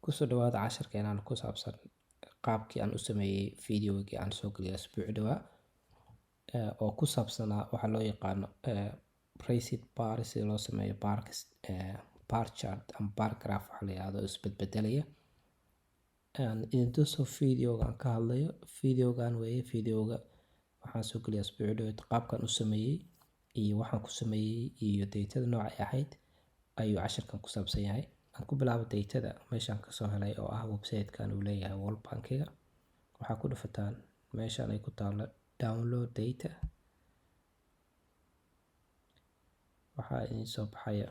Kusoo dhawaada casharkeenan ku saabsan qaabkii aan u sameeyey fiidiyoogii aan soo geliyay asbuuci dhawaa oo ku saabsanaa waxa loo yaqaano racid bar sida loo sameeyo bar chart ama bar graph waxa la yiraahdo isbedbedelaya. idin tuso fiidiyooga aan ka hadlayo. Fiidiyoogan fiidiyooga waxaan soo geliyay asbuuci dhawaa qaabkan u sameeyey iyo waxaan ku sameeyey iyo daytada nooca ay ahayd ayuu casharkan ku saabsan yahay. Aan ku bilaabo daytada meeshaan ka soo helay oo ah website-kan uu leeyahay World Bank-ga. Waxaa ku dhufataan meeshaan ay ku taalo download data. Waxaa idin soo baxaya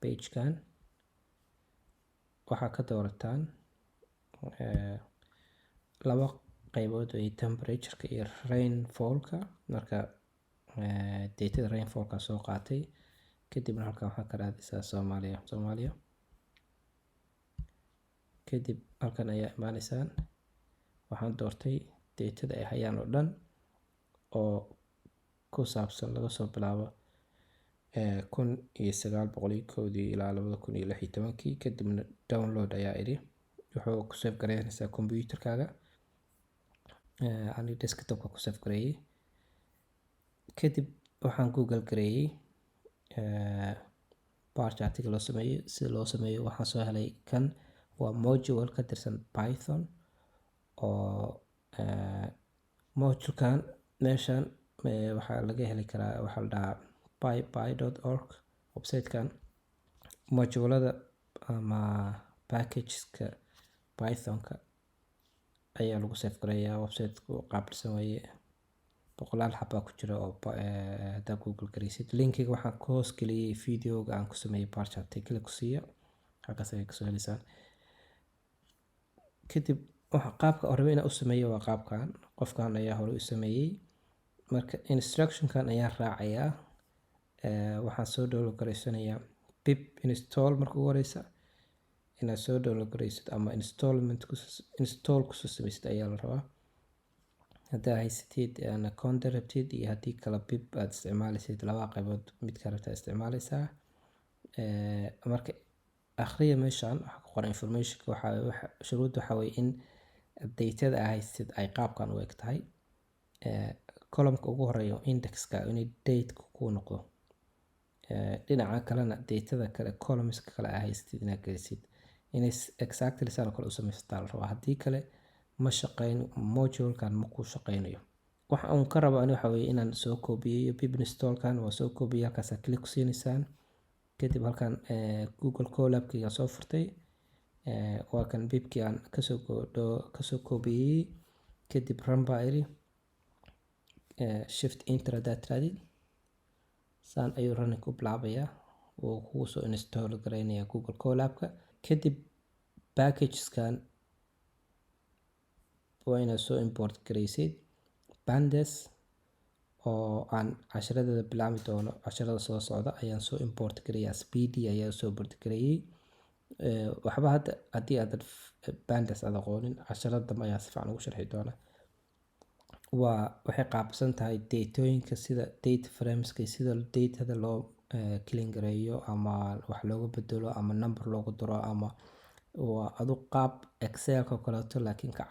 page-kan. Waxaa ka doorataan laba qaybood oo temperature-ka iyo rainfall-ka. Marka datada rainfall-ka soo qaatay kadibna halkan waxaa ka raadisaa Soomaaliya. Kadib halkan ayaa imaanaysaan. Waxaan doortay datada ay hayaan oo dhan oo ku saabsan laga soo bilaabo 1901 ilaa 2016 kadibna download ayaa idhi. Wuxuu ku save gareynaysaa computer-kaaga. Ani desktop-ka ku save gareeyay. Kadib waxaan Google gareeyay bar chart-iga loo sameeyo. Si loo sameeyo waxaan soo helay kan waa module ka tirsan Python oo module-kan meeshaan waxaa laga heli karaa waxa la dhahaa py.org website-kan. Module-ada ama packages-ka Python-ka ayaa lagu save gareeyaa. Website-ku qaabilsan waaye. Boqolaal xabaa ku jira oo haddaa Google gareysid. Linkiga waxaan ku hoos geliyay fiidiyooga aan ku sameeyay bar chart. Click ku siiya. Halkaas ayay kasoo heleysaan. Kadib qaabka aan rabay inaan u sameeyo waa qaabkan. Qofkan ayaa hore u sameeyay. Marka instruction-kan ayaan raacayaa. Waxaan soo download gareysanayaa pip install marka ugu horeysa. Inaad soo download gareysid ama install ku soo sameysid ayaa la rabaa. Haddaa haysatid Conda rabtid iyo haddii kala pip aad isticmaalaysid laba qaybood mid ka rabtaa isticmaalaysaa. Marka akhriya meeshaan waxa ku qoran information-ka shuruudda waxa weeye in datada aad haysatid ay qaabkan u eg tahay. Column-ka ugu horeeya index-ka inay date-ku ku noqdo. Dhinaca kalena datada kale columns-ka kale aad haysatid inaad gelisid. Inay exactly saan kale u samaysataa la rabaa. Haddii kale ma shaqeyno module-kan ma ku shaqeynayo. Waxa aan ka rabo waxa weeye inaan soo koobiyeeyo pip install-kan waa soo koobiyay halkaas click ku siinaysaan. Kadib halkan Google Colab-kii aan soo furtay. Waa kan pip-kii aan kasoo koobiyay. Kadib run baa idhi. Shift enter haddaad tirahdid. Saan ayuu running ku bilaabayaa. Wuu kugu soo install gareynayaa Google Colab-ka. Kadib packages-kan waa inaad soo import gareysid. Pandas oo aan casharada bilaabi doono casharada soo socda ayaan soo import gareeyaa. Speedy ayaa soo import gareeyay. Waxba hadda haddii aad pandas aad aqoonin casharada dambe ayaa si fiican ugu sharxi doona. Waxay qaabsan tahay datooyinka sida date frames-ka sida datada loo clean gareeyo ama wax looga bedelo ama number loogu daro ama waa adu qaab Excel-ka kaleeto laakiin ka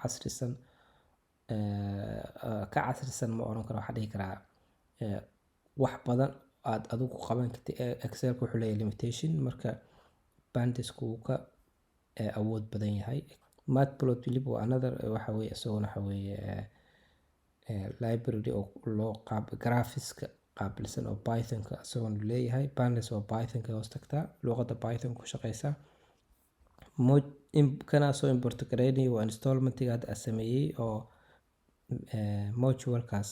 casrisan ma oran karo waxa dhihi karaa wax badan aad adigu qaban kartid. Excel-ka wuxuu leeyahay limitation marka Pandas-ku wuu ka awood badan yahay. Matplotlib waa another waxa weeye isaguna waxa weeye library oo loo graphics-ka qaabilsan oo Python-ka isaguna leeyahay. Pandas waa Python-ka hoos tagtaa luqadda Python ku shaqeysa. Kana soo import gareynay waa installment-iga hadda sameeyay oo module-kaas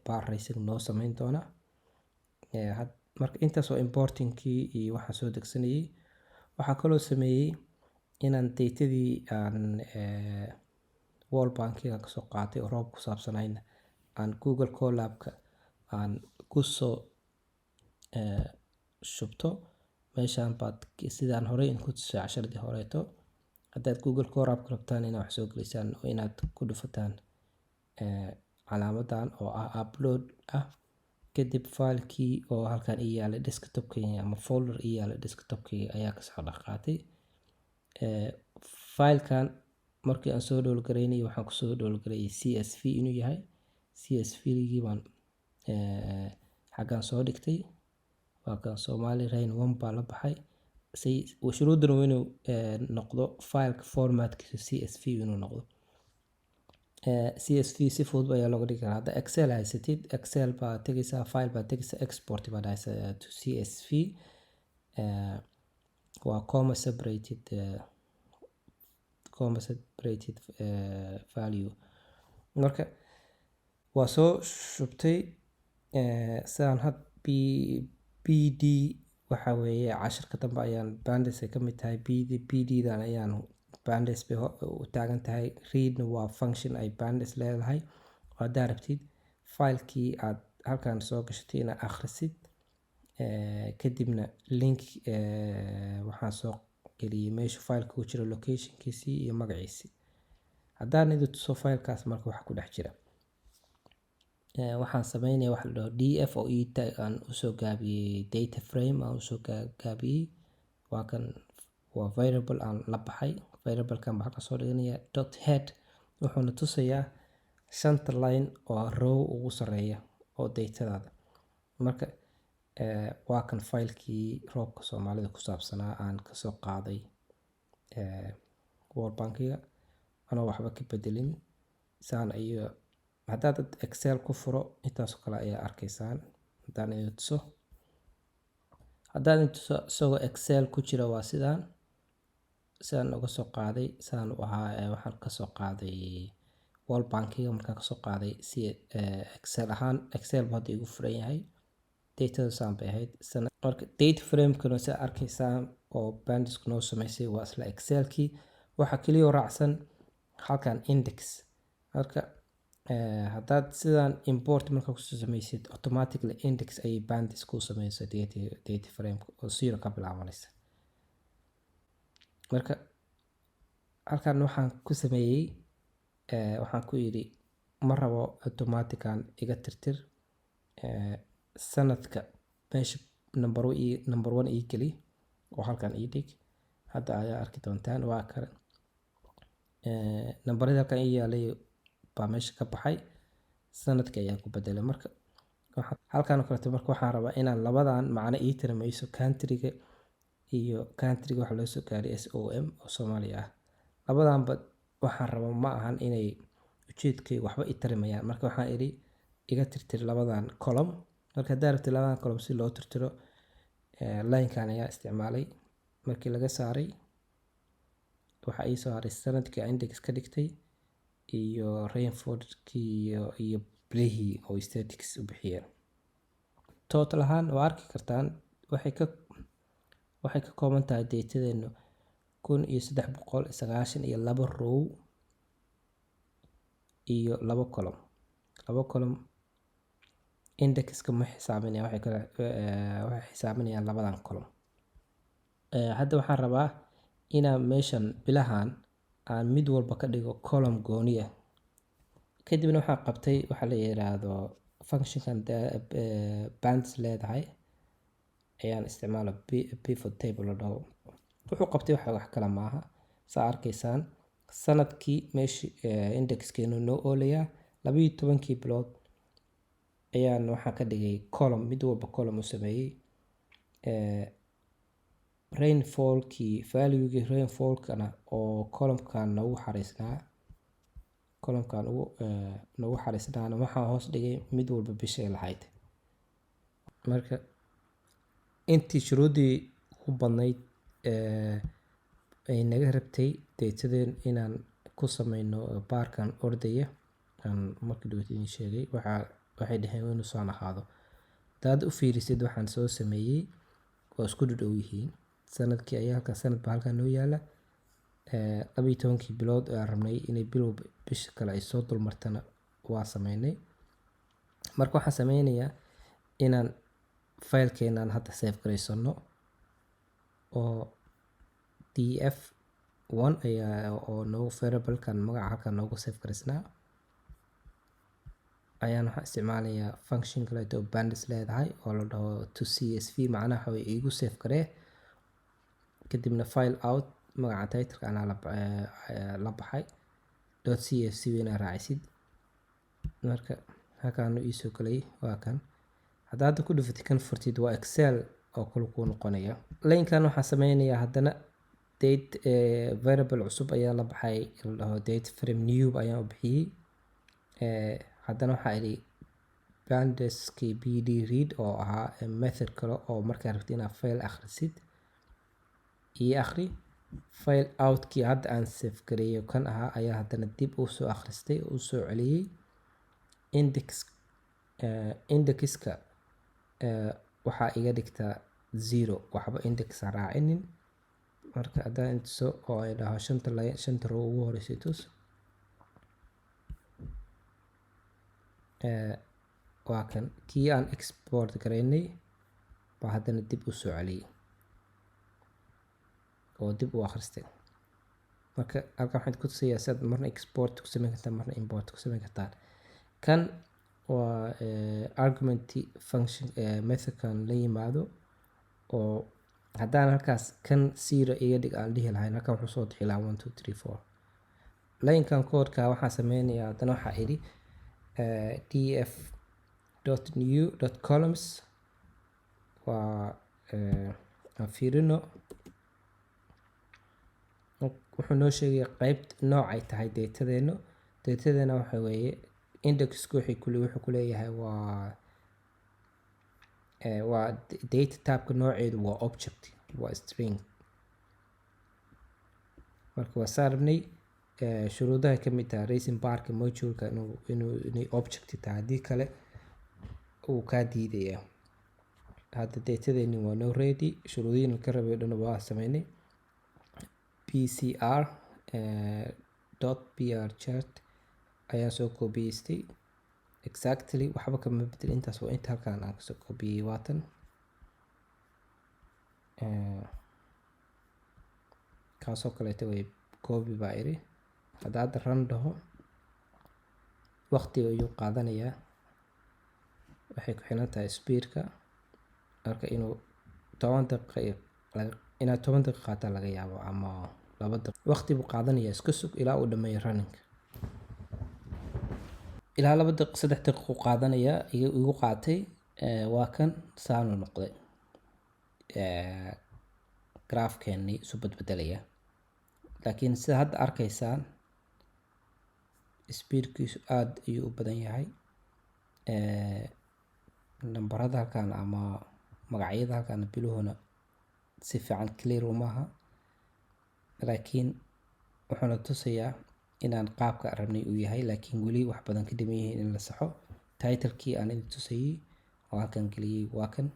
bar racing noo sameyn doona. Marka intaas oo importing-kii iyo waxaan soo degsanayay. Waxaa kaloo sameeyay inaan datadii aan World Bank-ga ka soo qaatay oo roob ku saabsanayna aan Google Colab-ka aan ku soo shubto. Meeshaan baad sidaan horey in ku tusay casharadii horeeto. Haddaad Google Colab-ka rabtaan inaad wax soo gelisaan oo inaad ku dhufataan calaamadan oo ah upload ah. Kadib file-kii oo halkan ii yaala desktop-kayga ama folder ii yaala desktop-kayga ayaa ka soo qaatay. Eh, filekan markii aan soo dhowlgaraynay waxaan kusoo dhowlgarayay CSV inuu yahay. CSV-gii baan xaggan soo dhigtay. waa kan Somali Rain 1 baa la baxay. shuruuddan waa inuu noqdo fileka formatkiisa CSV inuu noqdo. CSV si fudud ayaa looga dhigi karaa. Hadda Excel haysatid, Excel baa tegaysaa, file baa tegaysaa, export baa dhahaysaa to CSV. waa comma separated value. marka waa soo shubtay sidaan had bd waxa weeye cashirka dambe ayaan pandas ay ka mid tahay. bd-dan ayaan pandas bay u taagan tahay. readna waa function ay pandas leedahay. haddaa rabtid filekii aad halkan soo gashatay inaad akhrisid, kadibna link waxaan soo geliyay meesha fileka ku jira, locationkiisii iyo magaciisii. haddaan idin tuso filekaas marka waxa ku dhex jira, waxaan sameynaya waxa la dhaho df oo aan usoo gaabiyey data frame aan usoo gaabiyey. waa kan waa variable aan la baxay. variablekan baa halka soo dhiganaya dot head. wuxuuna tusayaa 5 line oo row ugu sareeya oo datadaada. marka waa kan filekii roobka Soomaalida ku saabsanaa aan kasoo qaaday World Bankiga anoo waxba ka bedelin. saan iyo haddaad Excel ku furo intaasoo kale ayaa arkaysaan. haddaan idin tuso isagoo Excel ku jira waa sidaan uga soo qaaday. sidaan u ahaa waxaan kasoo qaaday World Bankiga. markaan kasoo qaaday si Excel ahaan, Excel baa hadda igu furan yahay. datada saan bay ahayd. marka data framekana sidaad arkaysaan oo pandasku noo samaysay waa isla Excelkii. waxaa keliya raacsan halkan index. marka haddaad sidaan import markaa kusoo samaysid, automatically index ayay pandas ku samaysaa data frame oo 0 ka bilaabanaysa. marka halkan waxaan ku sameeyey, waxaan ku yidhi ma rabo automatican iga tirtir. sanadka meesha number 1 ii geli oo halkan ii dhig. hadda ayaa arki doontaan waa kale nambarada halkan ii yaalay baa meesha ka baxay. sanadka ayaan ku bedelay. marka halkan oo kaleeto marka waxaan rabaa inaan labadan macno ii tiramayso, countryga iyo countryga waxa loo soo gaariyay SOM oo Soomaali ah. labadanba waxaan rabaa ma ahan inay ujeedkay waxba ii tirimayaan. marka waxaan idhi iga tirtir labadan column. marka haddaa rabtid labadan column si loo tirtiro, linekan ayaa isticmaalay. markii laga saaray waxa ii soo haray sanadkii index ka dhigtay iyo rainfordkii iyo bilihii oo statistics u bixiyeen. total ahaan waa arki kartaan waxay ka kooban tahay datadeenu 1392 row iyo 2 column. 2 column indexka ma xisaabinaya, waxay xisaabinayaan labadan column. hadda waxaan rabaa inaan meeshan bilahan aan mid walba ka dhigo column gooni ah. kadibna waxaan qabtay waxa la yiraahdo functionkan pandas leedahay ayaan isticmaala pivot table la dhaho. wuxuu qabtay wax kale maaha. saa arkaysaan sanadkii meeshii indexkeenu noo oolayaa 12 bilood ayaan waxaan ka dhigay column, mid walba column u sameeyey. rainfallkii valuegii rainfallkana oo columnkan nagu xariisnaana waxaan hoos dhigay mid walba bishay lahayd. marka intii shuruudii ku badnayd ay naga rabtay datadeen inaan ku sameyno baarkan ordaya aan markii dhow idin sheegay waxay dhaheen inuu soo ahaado. hadaad u fiirisid waxaan soo sameeyey waa isku dhow yihiin. sanadkii ayaa halkan sanad baa halkan noo yaala. 12 bilood aan rabnay inay bisha kale ay soo dulmartana waa sameynay. marka waxaan sameynayaa inaan filekeenan hadda save gareysano oo df1 ayaa oo noogu variablekan magaca halkan noogu save gareysnaa ayaan waxaan isticmaalayaa function kaleeto oo pandas leedahay oo la dhaho to CSV. macnaha waxa iigu save garee kadibna file out magaca titleka anaa la baxay .csv inaa raacisid. marka halkaanu iisoo galay waa kan. haddaad ku dhufatid kan furtid waa excel oo kale kuu noqonaya. laynkan waxaan sameynayaa haddana date variable cusub ayaa la baxay la dhaho date frame new ayaan u bixiyey. haddana waxaa idhi pandas.bd read oo ahaa method kale oo markaa rabtid inaad file akhrisid iyo akhri. file outkii hadda aan save gareeyo kan ahaa ayaa haddana dib u soo akhristay u soo celiyey. indexka waxaa iga dhigtaa 0 waxba index ha raacinin. marka haddaan intuso oo ay dhaho shanta row ugu horeysa tus. waa kan kii aan export gareynay baa haddana dib u soo celiyey oo dib u akhristay. marka halkan waxaan ku tusayaa sidaad marna export ku samayn kartaa marna import ku samayn kartaa. kan waa argument function methodkan la yimaado oo haddaan halkaas kan 0 iga dhig aan dhihi lahayn halkan wuxuu soo bixi lahaa 1 2 3 4. laynkan koodka waxaan sameynayaa haddana waxaa idhi df.new.columns waa aan fiirino. wuxuu noo sheegaya qeybt noocay tahay datadeena waxa weeye indexku wuxuu ku leeyahay waa data typeka nooceedu waa object waa string. marka waa saarnay shuruudaha ka mid tahay racing barka moduleka inay object tahay haddii kale uu kaa diidaya. hadda datadeeni waa no ready shuruudihiina ka rabay dhan waa sameynay. pcr .pr chart ayaan soo kobiyeystay exactly waxba kama bedel intaas waa inta halkaan aan kasoo kobiyey waatan. kaasoo kaleeto way copy baa iri. hadda run dhaho waqti ayuu qaadanayaa waxay ku xiran tahay speedka. marka inuu 10 daqiiqo inaad 10 daqiiqo qaataa laga yaabo ama 2 daqiiqo waqti buu qaadanayaa. iska sug ilaa uu dhameeyo running. ilaa 2 daqiiqo 3 daqiiqo qaadanayaa igu qaatay. waa kan saanu noqday graafkeeni isu bedbedelaya. laakiin sida hadda arkaysaan speedkiisu aad ayuu u badan yahay. nambarada halkan ama magacyada halkan biluhuna si fiican clear umaha. laakiin wuxuuna tusayaa inaan qaabka rabnay uu yahay laakiin weli wax badan ka dhiman yihiin in la saxo. titlekii aan idin tusayey oo halkan geliyey waa kan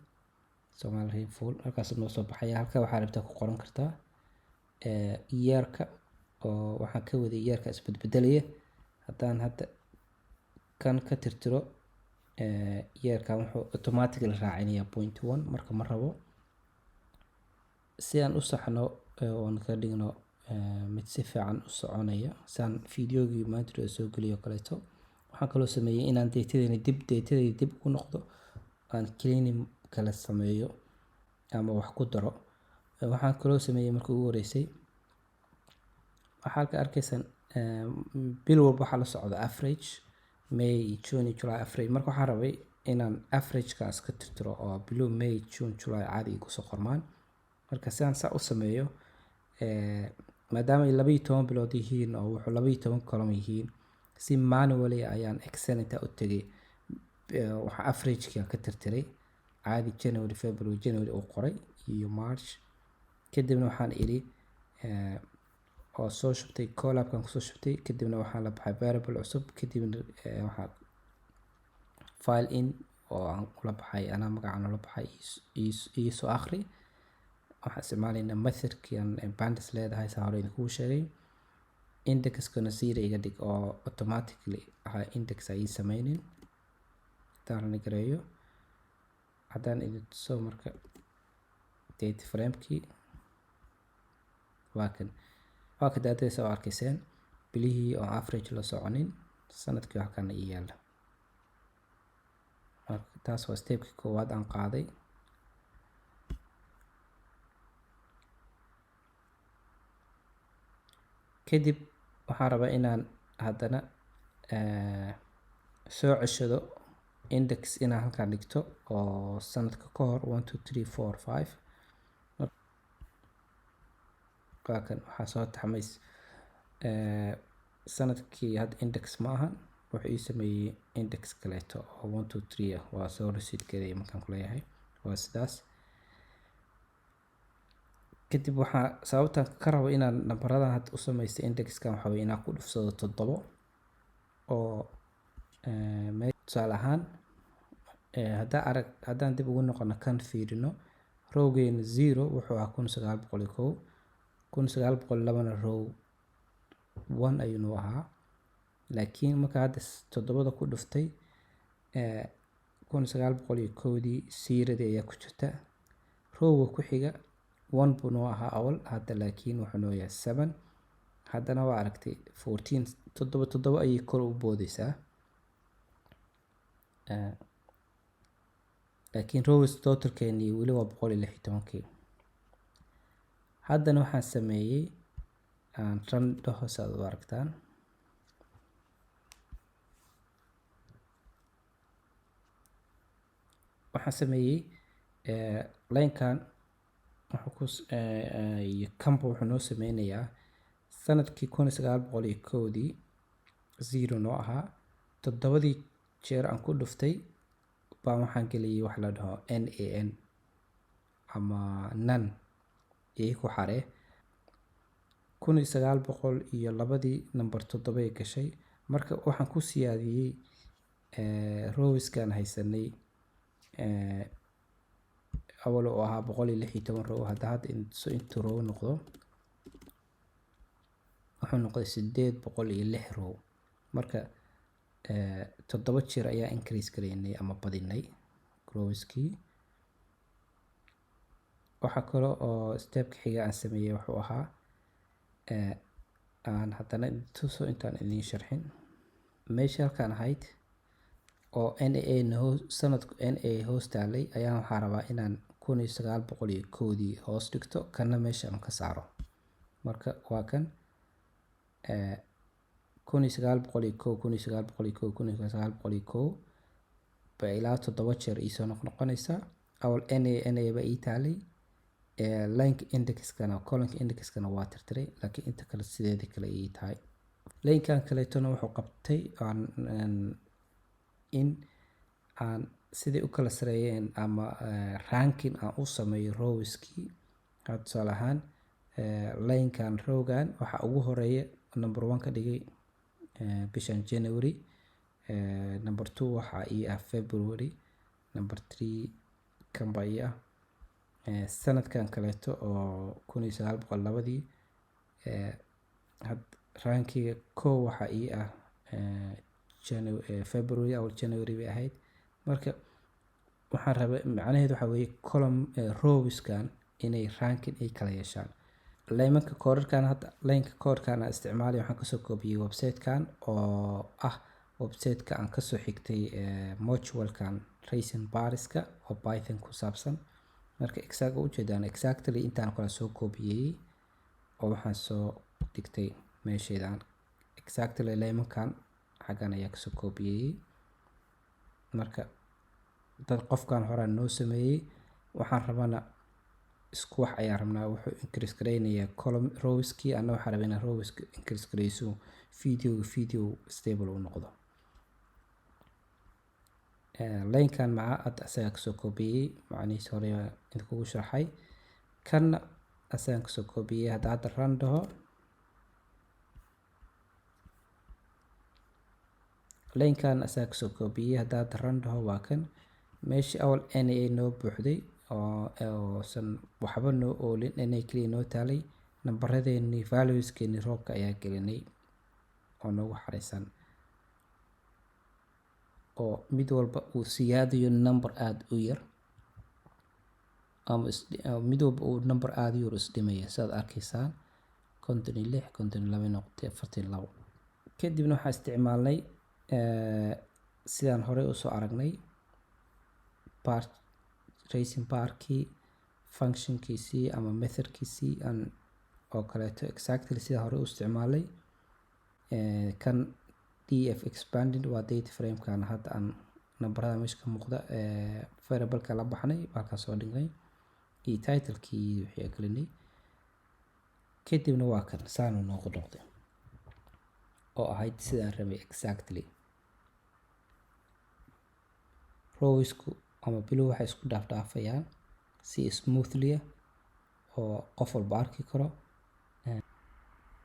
Somali Rainfall halkaas noo soo baxaya. halka waxaa rabtaa ku qoran kartaa yeerka oo waxaan ka waday yeerka isbedbedelaya. haddaan hadda kan ka tirtiro yeerkan wuxuu automatically raacinayaa 0.1 marka ma rabo. si aan u saxno oon ka dhigno mid si fiican u soconaya saan fiidiyoogii maanta soo geliyo kaleeto. waxaan kaloo sameeyey inaan datadayda dib u noqdo aan cleaning kala sameeyo ama wax ku daro. waxaan kaloo sameeyey markii ugu horeysay waxaa ka arkaysaan bil walba waxaa la socda average May June July average. marka waxaan rabay inaan averagekaas ka tirtiro oo bilow May June July caadi ku soo qormaan. marka sidaan saa u sameeyo maadaama ay 12 bilood yihiin oo wuxuu 12 column yihiin si manually ayaan excel inta u tagay waxa average ka tirtiray caadi January February oo qoray iyo March. kadibna waxaan iri oo soo shubtay collabkan kusoo shubtay. kadibna waxaan la baxay variable cusub. kadibna waxaan file in oo aan kula baxay anaa magacaan la baxay iyo soo akhri. waxaan isticmaalaynaa methodkii aan pandas leedahay saa hore idinku sheegay. indexkana 0 iga dhig oo automatically index ay sameynin. haddaan la gareeyo haddaan idin tuso marka date framekii waa kan daatadiisa oo arkayseen bilihii oo average la soconin sanadkii halkan ii yaala. marka taas waa stepkii koowaad aan qaaday. kadib waxaan rabaa inaan haddana soo ceshado index inaan halkaan dhigto oo sanadka ka hor 1 2 3 4 5 kan waxaa soo taxmays sanadkii hadda index ma ahan wuxuu ii sameeyey index kaleeto oo 1 2 3 ah waa soo receipt gareeyay markaan ku leeyahay waa sidaas. kadib waxaa sababtaan ka rabo inaan nambaradan hadda u sameystay indexkan waxaa weeye inaan ku dhufsado 7 oo tusaale ahaan haddaan dib ugu noqono kan fiirino rowgeena 0 wuxuu ahaa 1901 1902na row 1 ayuu ahaa, laakiin marka hadda 7 ku dhuftay 1901dii siiradii ayaa ku jirta, rowga ku xiga 1 buu noo ahaa awal, hadda laakiin wuxuu noo yahay 7. haddana waa aragtay 14 7 ayay kor u boodaysaa, laakiin rows totalkeeni weli waa 116. haddana waxaan sameeyey aan run dhaho saad u aragtaan, waxaan sameeyey linekan iyo kanba wuxuu noo sameynayaa sanadkii 1901dii 0 noo ahaa, 7 jeer aan ku dhuftay baan waxaan geliyay wax la dhaho NaN ama nan iyo ku xaree 1902dii number 7 ay gashay, marka waxaan ku siyaadiyey rowskan haysanay awal oo ahaa 116 row, hadda intuu row noqdo wuxuu noqday 806 row, marka 7 jeer ayaa increase gareynay ama badinay rowskii. waxaa kale oo stepka xiga aan sameeyey wuxuu ahaa aan haddana tuso intaan idiin sharxin meesha halkaan ahayd oo sanadku NA hoos taalay ayaan waxaa rabaa inaan 1901dii hoos dhigto, kana meesha aan ka saaro. marka waa kan 1901 ba ilaa 7 jeer iisoo noqonaysaa. awal NA ba ii taalay, lineka indexkana columnka indexkana waa tirtiray, laakiin inta kale sideedii kale ii tahay. linkan kaleetona wuxuu qabtay in aan sidii u kala sareeyeen ama ranking aan u sameeyo rowskii. tusaale ahaan linekan rowgan waxaa ugu horeeya number 1 ka dhigay bishan January, number 2 waxaa ii ah February, number 3 kan baa ii ah sanadkan kaleeto oo 1902dii rankiga 1 waxaa ii ah February awal January bay ahayd. marka waxaan rabaa macnaheedu waxaa weeye column rowskan inay ranking ay kala yeeshaan. laymanka koodhadhkan hadda lineka koodhkan aan isticmaalay waxaan kasoo koobiyey websitekan oo ah websiteka aan kasoo xigtay modulekan racing bariska oo Python ku saabsan. marka ujeedaan exactly intaan kala soo koobiyey oo waxaan soo dhigtay meesheedaan exactly laymankan xaggan ayaa kasoo koobiyey. marka dad qofkan horaan noo sameeyey, waxaan rabana isku wax ayaan rabnaa, wuxuu increase gareynayaa column rowskii, anna waxaan rabaa inaan rowska increase gareyso video stable u noqdo. linekan maca hadda asagaa kasoo koobiyey, macnihiis hore inta kugu sharxay, kanna asagaan kasoo koobiyey. hadda run dhaho linekan asagaa kasoo koobiyey, hadda run dhaho waa kan meeshii awal NA noo buuxday oo san waxba noo oolin, NA kaliya noo taalay, nambaradeeni valueskeeni roobka ayaa gelinay oo noogu xareysan, oo mid walba uu siyaadayo number aada u yar ama mid walba uu number aada u yar isdhimaya sidaad arkaysaan 56 52 noqotay 42. kadibna waxaan isticmaalnay sidaan horey usoo aragnay racing barkii functionkiisii ama methodkiisii oo kaleeto exactly sida hore u isticmaalay. Kan df expanded waa data framekan hadda aan nambarada meesha ka muuqda variableka la baxnay halkaa soo dhignay iyo titlekii wixii gelinay, kadibna waa kan saanu noogu noqday oo ahayd sidaan rabay exactly. Rowsku ama bilow waxay isku dhaafayaan si smoothly oo qof walba arki karo.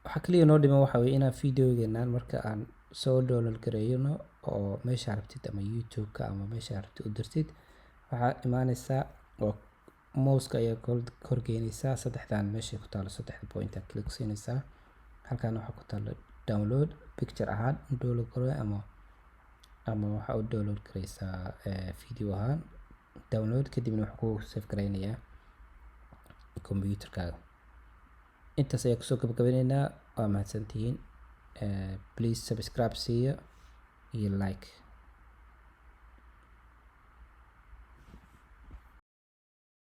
Waxa kaliya noo dhiman waxa weeye inaan videogeenan marka aan soo download gareeyno oo meesha rabtid ama YouTube-ka ama meesha rabtid u dirtid, waxaa imaanaysaa oo mouse-ka ayaa korgeynaysaa saddexdan meesha ku taalo 3 point aad click siinaysaa. Halkan waxaa ku taalo download picture ahaan download gareey ama waxa u download gareysaa video ahaan download, kadibna waxa ku save gareynayaa computerkaaga. intaas ayaa kusoo gabagabaynaynaa. waa mahadsantihiin. Please subscribe siiya iyo like.